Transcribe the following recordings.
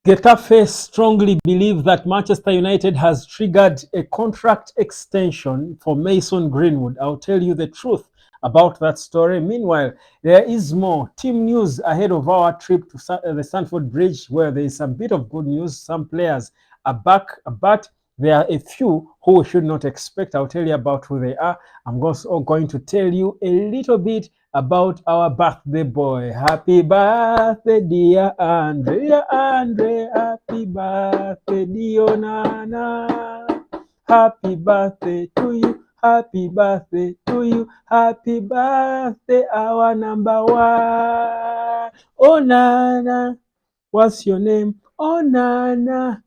Getafe strongly believe that Manchester United has triggered a contract extension for Mason Greenwood. I'll tell you the truth about that story. Meanwhile, there is more team news ahead of our trip to the Stamford Bridge, where there is a bit of good news. Some players are back, but there are a few who we should not expect. I'll tell you about who they are. I'm also going to tell you a little bit about our birthday boy. Happy birthday, dear Andrea, Andre. Happy birthday, dear Onana. Happy birthday to you. Happy birthday to you. Happy birthday, our number one. Onana, what's your name? Onana,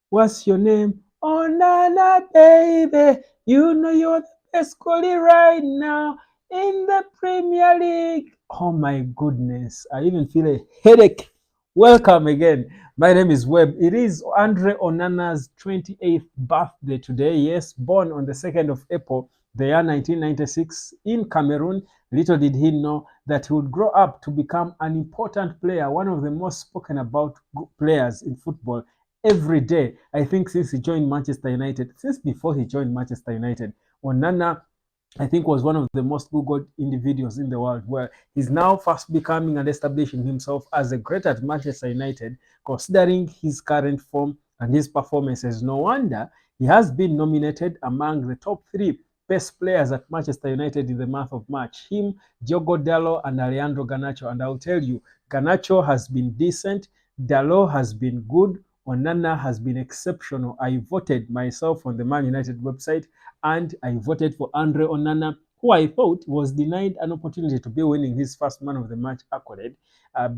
what's your name? Onana, baby. You know you're the best goalie right now in the Premier League. Oh my goodness, I even feel a headache. Welcome again. My name is Webb. It is Andre Onana's 28th birthday today. Yes, born on the 2nd of April, the year 1996 in Cameroon. Little did he know that he would grow up to become an important player, one of the most spoken about players in football every day. I think since he joined Manchester United, since before he joined Manchester United, Onana, I think, was one of the most Googled individuals in the world, where he's now fast becoming and establishing himself as a great at Manchester United, considering his current form and his performances. No wonder he has been nominated among the top three best players at Manchester United in the month of March. Him, Diogo Dalot, and Alejandro Garnacho. And I'll tell you, Garnacho has been decent, Dalot has been good, Onana has been exceptional. I voted myself on the Man United website and I voted for Andre Onana, who I thought was denied an opportunity to be winning his first Man of the Match accolade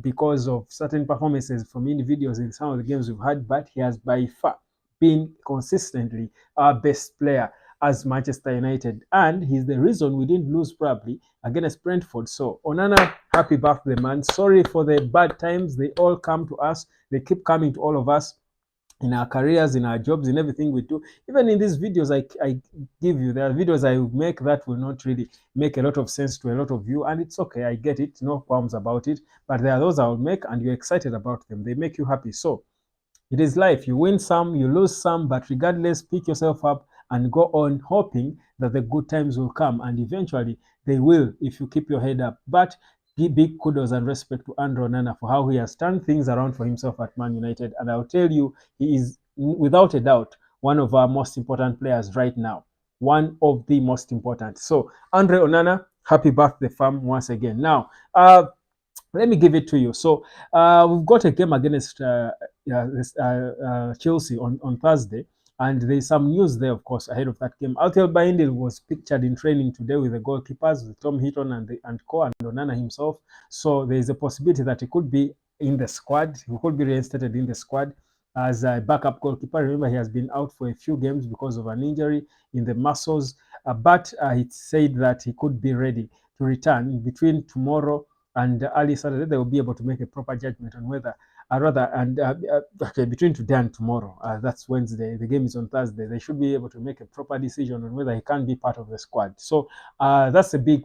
because of certain performances from individuals in some of the games we've had, but he has by far been consistently our best player as Manchester United, and he's the reason we didn't lose probably against Brentford. So Onana, happy birthday, man. Sorry for the bad times. They all come to us. They keep coming to all of us in our careers, in our jobs, in everything we do. Even in these videos I give you, there are videos I make that will not really make a lot of sense to a lot of you, and it's okay. I get it. No qualms about it. But there are those I will make, and you're excited about them. They make you happy. So it is life. You win some, you lose some, but regardless, pick yourself up and go on hoping that the good times will come, and eventually they will if you keep your head up. But give big kudos and respect to Andre Onana for how he has turned things around for himself at Man United. And I'll tell you, he is without a doubt one of our most important players right now. One of the most important. So, Andre Onana, happy birthday, fam, once again. Now, let me give it to you. So we've got a game against Chelsea on Thursday, and there's some news there, of course, ahead of that game. Altel Baindil was pictured in training today with the goalkeepers, with Tom Heaton and Co and Onana himself. So there is a possibility that he could be in the squad. He could be reinstated in the squad as a backup goalkeeper. Remember, he has been out for a few games because of an injury in the muscles, but it's said that he could be ready to return between tomorrow and early Saturday. They will be able to make a proper judgment on whether, okay, between today and tomorrow, that's Wednesday, the game is on Thursday, they should be able to make a proper decision on whether he can be part of the squad. So that's a big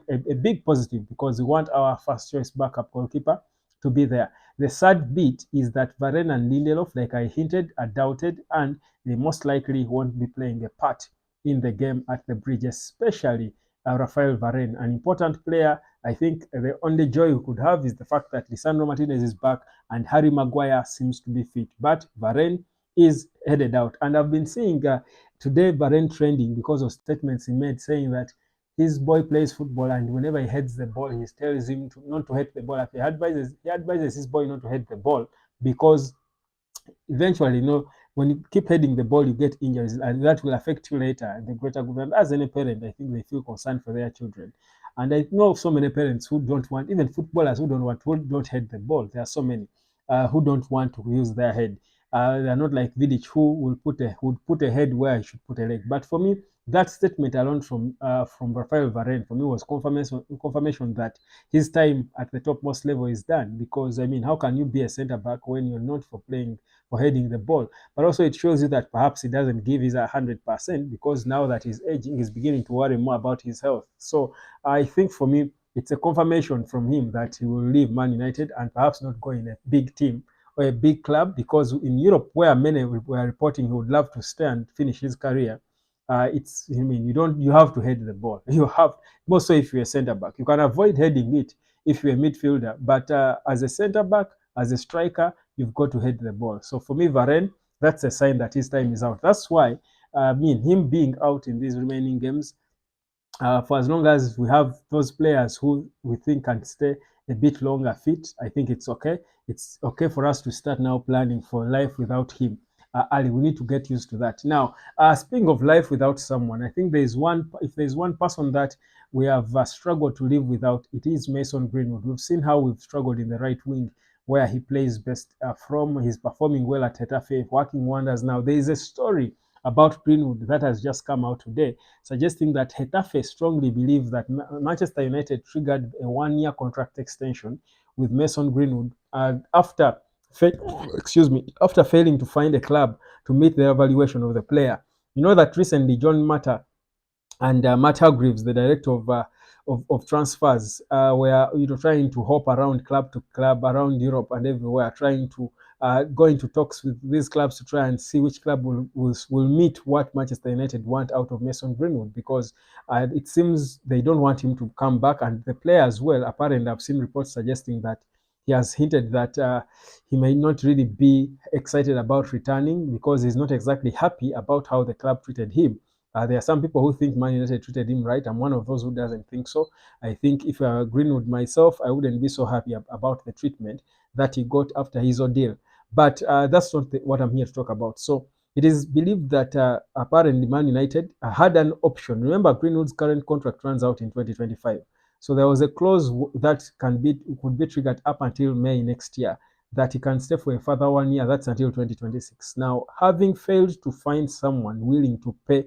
positive, because we want our first choice backup goalkeeper to be there. The sad bit is that Varane and Lindelof, like I hinted, are doubted, and they most likely won't be playing a part in the game at the Bridge, especially Rafael Varane, an important player. I think the only joy we could have is the fact that Lisandro Martinez is back and Harry Maguire seems to be fit. But Varane is headed out. And I've been seeing today Varane trending because of statements he made saying that his boy plays football, and whenever he heads the ball, he tells him not to hit the ball. He advises his boy not to hit the ball because eventually, when you keep heading the ball, you get injuries, and that will affect you later in the greater good. And as any parent, I think they feel concerned for their children. And I know so many parents who don't want, even footballers who don't head the ball. There are so many who don't want to use their head. They're not like Vidic, who would put a head where he should put a leg. But for me, that statement alone from Rafael Varane for me was confirmation that his time at the topmost level is done. Because I mean, how can you be a centre back when you're not for heading the ball? But also it shows you that perhaps he doesn't give his 100%, because now that he's aging, he's beginning to worry more about his health. So I think for me, it's a confirmation from him that he will leave Man United and perhaps not go in a big team or a big club, because in Europe, where many were reporting he would love to stay and finish his career, I mean, you have to head the ball. You have, more so if you're a centre back. You can avoid heading it if you're a midfielder, but as a centre back, as a striker, you've got to head the ball. So for me, Varane, that's a sign that his time is out. That's why, I mean, him being out in these remaining games, for as long as we have those players who we think can stay a bit longer fit, I think it's okay. It's okay for us to start now planning for life without him. Ali, we need to get used to that. Now, speaking of life without someone, I think if there's one person that we have struggled to live without, it is Mason Greenwood. We've seen how we've struggled in the right wing, where he plays best from. He's performing well at Getafe, working wonders now. There is a story about Greenwood that has just come out today, suggesting that Getafe strongly believe that Manchester United triggered a one-year contract extension with Mason Greenwood after after failing to find a club to meet the evaluation of the player. You know that recently John Mata and Matt Hargreaves, the director of transfers, were trying to hop around club to club around Europe and everywhere, trying to go into talks with these clubs to try and see which club will meet what Manchester United want out of Mason Greenwood, because it seems they don't want him to come back, and the player as well. Apparently, I've seen reports suggesting that he has hinted that he may not really be excited about returning because he's not exactly happy about how the club treated him. There are some people who think Man United treated him right. I'm one of those who doesn't think so. I think if I were Greenwood myself, I wouldn't be so happy about the treatment that he got after his ordeal. But that's not what I'm here to talk about. So it is believed that apparently Man United had an option. Remember, Greenwood's current contract runs out in 2025. So there was a clause that could be triggered up until May next year, that he can stay for a further 1 year. That's until 2026. Now, having failed to find someone willing to pay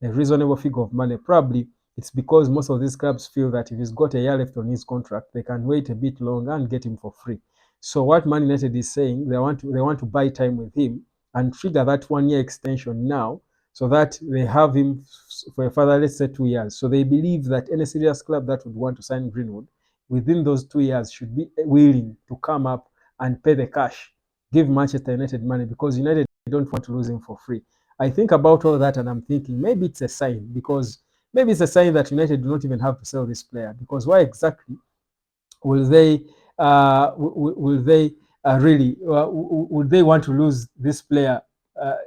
a reasonable figure of money, probably it's because most of these clubs feel that if he's got a year left on his contract, they can wait a bit longer and get him for free. So what Man United is saying, they want to buy time with him and trigger that 1 year extension now, so that they have him for a further, let's say, 2 years. So they believe that any serious club that would want to sign Greenwood within those 2 years should be willing to come up and pay the cash, give Manchester United money, because United don't want to lose him for free. I think about all that and I'm thinking maybe it's a sign, because maybe it's a sign that United do not even have to sell this player, because why exactly will they really would they want to lose this player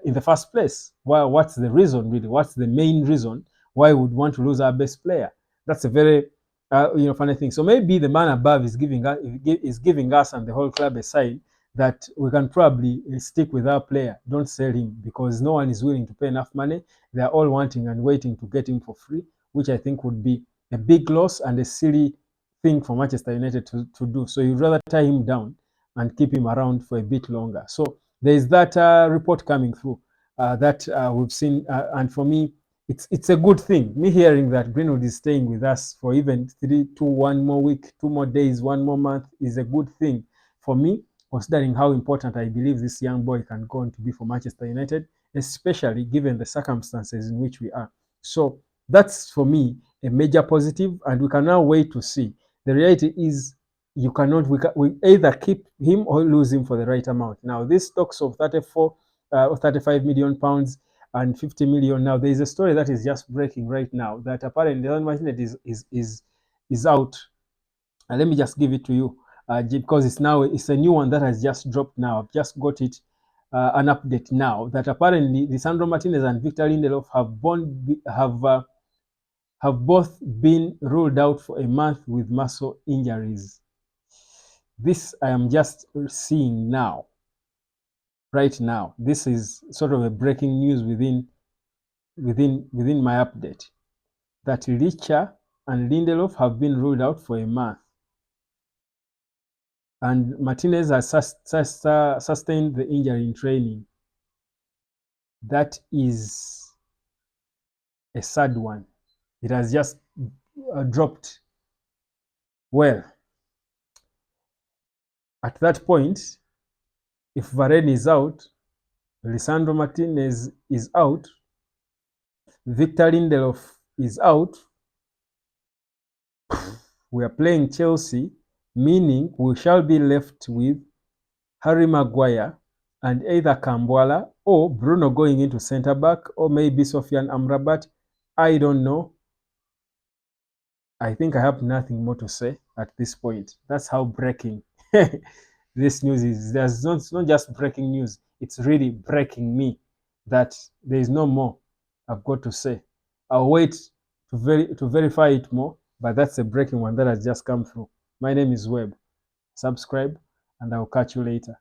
in the first place? What's the reason really? What's the main reason why we would want to lose our best player? That's a very funny thing. So maybe the man above is giving us and the whole club a sign that we can probably stick with our player. Don't sell him, because no one is willing to pay enough money. They are all wanting and waiting to get him for free, which I think would be a big loss and a silly thing for Manchester United to do. So you'd rather tie him down and keep him around for a bit longer. So there is that report coming through that we've seen, and for me, it's a good thing. Me hearing that Greenwood is staying with us for even 1 more week, 2 more days, 1 more month is a good thing for me, considering how important I believe this young boy can go on to be for Manchester United, especially given the circumstances in which we are. So that's for me a major positive, and we can now wait to see. The reality is we either keep him or lose him for the right amount. Now, this talks of 34 or 35 million pounds and 50 million. Now, there is a story that is just breaking right now that apparently Lisandro Martinez is out. And let me just give it to you because it's a new one that has just dropped now. I've just got it an update now that apparently Lisandro Martinez and Victor Lindelof have both been ruled out for a month with muscle injuries. This I am just seeing now, right now. This is sort of a breaking news within my update, that Licha and Lindelof have been ruled out for a month, and Martinez has sustained the injury in training. That is a sad one. It has just dropped. Well, at that point, if Varane is out, Lisandro Martinez is out, Victor Lindelof is out, we are playing Chelsea, meaning we shall be left with Harry Maguire, and either Kambwala or Bruno going into centre back, or maybe Sofiane Amrabat. I don't know. I think I have nothing more to say at this point. That's how breaking this news is. It's not just breaking news, it's really breaking me that there is no more I've got to say. I'll wait to verify it more, but that's a breaking one that has just come through. My name is Webb. Subscribe, and I'll catch you later.